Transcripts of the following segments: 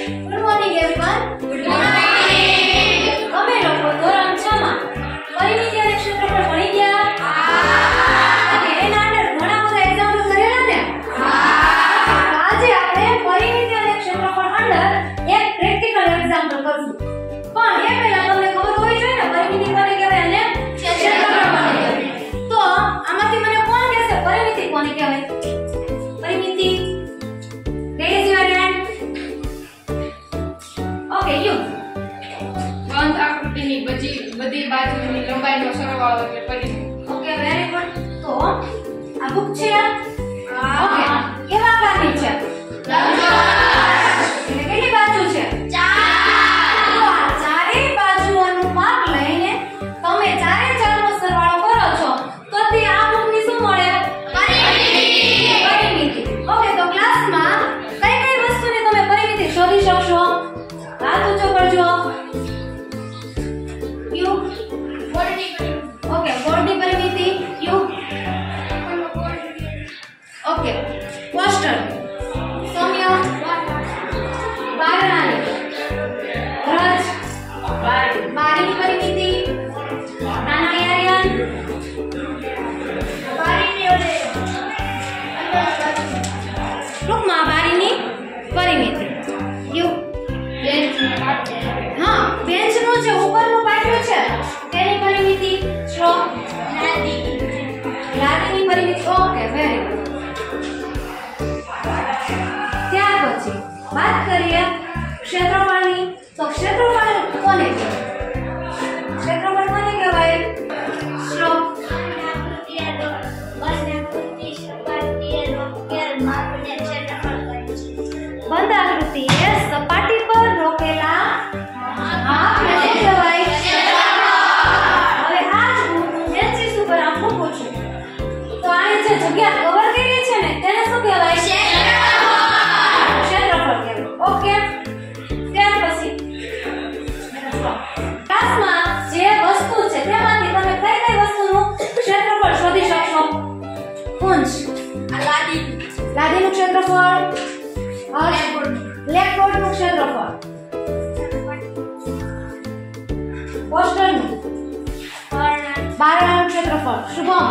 Good morning everyone. Good morning. અમે લોકો ધોરણ 6 માં પરિમિતિ અને ક્ષેત્રફળ ભણી ગયા. અને એના અંદર ઘણા બધા એક્ઝામ્પલ કરેલા ને. આજે આપણે પરિમિતિ અને ક્ષેત્રફળ અંદર એક પ્રેક્ટિકલ એક્ઝામ્પલ કરશું. પણ એ પહેલા તમને ખબર હોવી જોઈએ ને પરિમિતિ કોને કહેવાય અને ક્ષેત્રફળ કોને કહેવાય. તો આમાંથી મને કોણ કહેશે પરિમિતિ કોને કહેવાય? પરિમિતિ raise your hand. Okay, you. બંધ આકૃતિની બધી બાજુની લંબાઈનો સરવાળો એટલે પરિમિતિ. Okay, very good. તો આ બુક છે. Okay. કેવા આકારની છે? લંબચોરસ. એટલે કેટલી બાજુ છે? 4. તો આ ચારેય બાજુઓનું માપ લઈને તમે ચારે ચારનો સરવાળો કરો છો તો તે આ બુકની શું મળે? પરિમિતિ. Okay, તો ક્લાસમાં કઈ વસ્તુની તમે પરિમિતિ શોધી શકશો? હાથ ઊંચો કરજો. You. Okay, બોર્ડની પરિમિતિ. You. Okay. પોસ્ટર. સૌમ્ય. બારણાની. રજ. બારીની પરિમિતિ. નાના આર્યન. બારીની ઓલે. ટૂંકમાં બારીની પરિમિતિ. You. હા, બેન્ચનું જે ઉપરનું પાટિયું છે તેની પરિમિતિ જો લાદીની પરિમિતિ. Okay, very good. ત્યાર પછી વાત કરીએ ક્ષેત્રફળની. તો ક્ષેત્રફળ કોને કહેવાય? ક્ષેત્રફળ કોને કહેવાય? બંધ આકૃતિએ સપાટી પર રોકેલા માપને શું કહેવાય? હવે આ જ હું બેન્ચીસ ઉપર આમ મૂકું છું તો આની જે જગ્યા કવર કરી છે ને તેને શું કહેવાય? ક્ષેત્રફળ કહેવાય. ઓકે, ત્યાર પછી ક્લાસમાં જે વસ્તુ છે તેમાંથી તમે કઈ કઈ વસ્તુનું ક્ષેત્રફળ શોધી શકશો? કુંજ. લાદીનું ક્ષેત્રફળ. બ્લેકબોર્ડનું ક્ષેત્રફળ. પોસ્ટરનું. બારણાનું ક્ષેત્રફળ. શુભમ.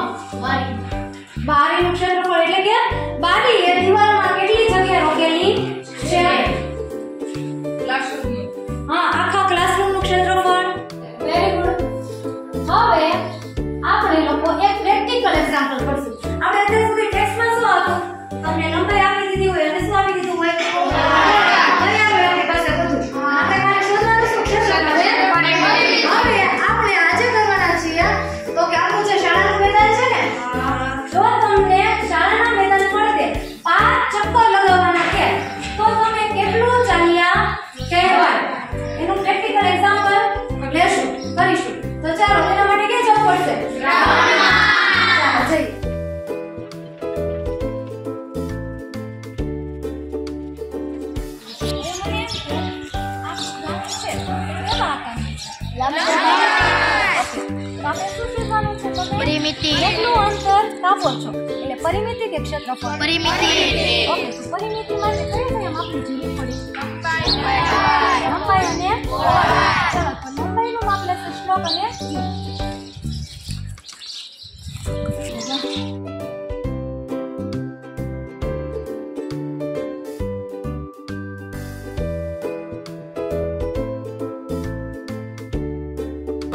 બારીનું ક્ષેત્રફળ એટલે કે બારી એ દીવાલમાં કેટલી જગ્યા રોકેલી છે? ક્લાસરૂમ. હા, આખા ક્લાસરૂમનું ક્ષેત્રફળ. Very good. હવે આપણે લોકો એક પ્રેક્ટિકલ એક્ઝામ્પલ કરશું. આપણે અત્યાર સુધી ટેક્સ્ટમાં શું હતું? તમને લંબાઈ આપી દીધી હોય અને શું આપી દીધું હોય? આપણી પાસે બધું. આપણે ખાલી શોધવાનું શું? ક્ષેત્રફળ. હવે આપણે આજે કરવાના છીએ તો કે આપણું જે શાળાનું મેદાન છે ને, જો તમને શાળાના મેદાન ફરતે 5 ચક્કર લગાવવાના છે તો તમે કેટલું ચાલ્યા કહેવાય? એનું પ્રેક્ટિકલ એક્ઝામ્પલ લેશું, કરીશું. તો ચાલો એના માટે કે જવું પડશે? ચાલો જઈએ. પરિમિતિ. કેટલું અંતર કાપો છો એટલે પરિમિતિ કે ક્ષેત્રફળ? પરિમિતિ. ઓકે, તો પરિમિતિ માટે કઈ કઈ માપની જરૂર પડે? લંબાઈ અને પહોળાઈ. ચાલો તો લંબાઈનું માપ લેશે શ્લોક અને યુ.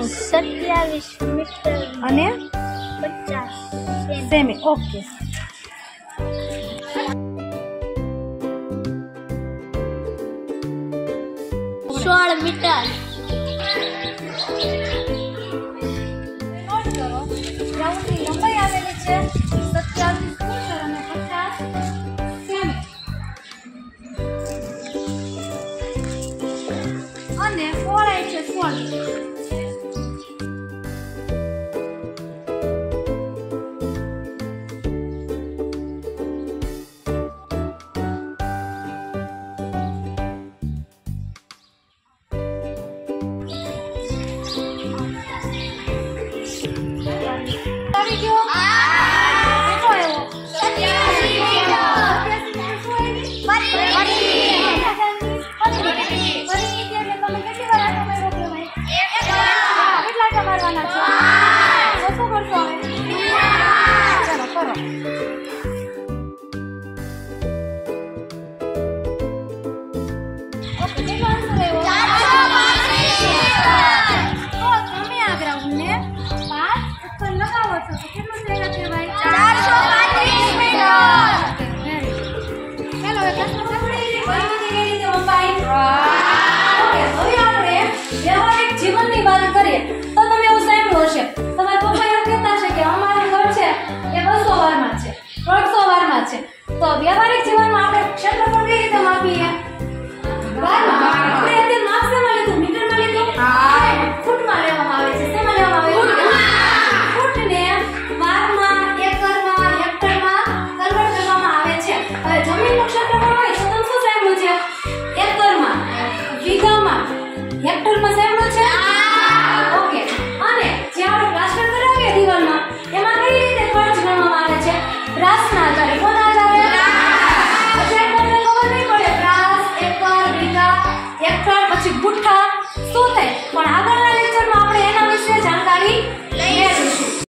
સત્યાવીસ મીટર અને 50 સેમી. Okay, 16 metre. નોટ કરો. ગ્રાઉન્ડની લંબાઈ આવેલી છે 27 મીટર અને 50 સેમી. અને પહોળાઈ છે 16. આવી ગયો? કેટલો આવ્યો? 87 મીટર. પરિમિતિ. કેટલું ચાલ્યા છે ભાઈ? 435 મીટર. ચાલો હવે ક્લાસમાં સાંભળી લીધી. ફરીથી કઈ રીતે વપાય? ઓકે, હવે આપણે વ્યવહારિક જીવનની વાત કરીએ તો તમે એવું સાંભળ્યું હશે, તમારા પપ્પા એવું કહેતા હશે કે અમારું ઘર છે એ 200 વારમાં છે, 300 વારમાં છે. તો વ્યવહારિક જીવનમાં આપણે ક્ષેત્રફળ કઈ રીતે માપીએ? વારમાં. આપણે અત્યારે માપ શેમાં લીધું? મીટરમાં લીધું? ફૂટમાં લેવામાં આવે છે. શેમાં લેવામાં આવે છે? ફૂટને વારમાં, એકરમાં, હેક્ટરમાં કન્વર્ટ કરવામાં આવે છે. હવે જમીનનું ક્ષેત્રફળ હોય તો તમે શું સાંભળ્યું છે? એકરમાં, વીઘામાં, હેક્ટરમાં સાંભળ્યું છે? ઓકે. અને જે આપણે પ્લાસ્ટર કરાવીએ દિવાલમાં એમાં કઈ રીતે ખર્ચ ગણવામાં આવે છે? પ્રાસના આધારે. કોના આધારે? અત્યારે તમને ખબર નહીં પડે પ્રાસ, એકર, વીઘા, હેક્ટર, પછી ગુઠ્ઠા શું થાય, પણ આગળ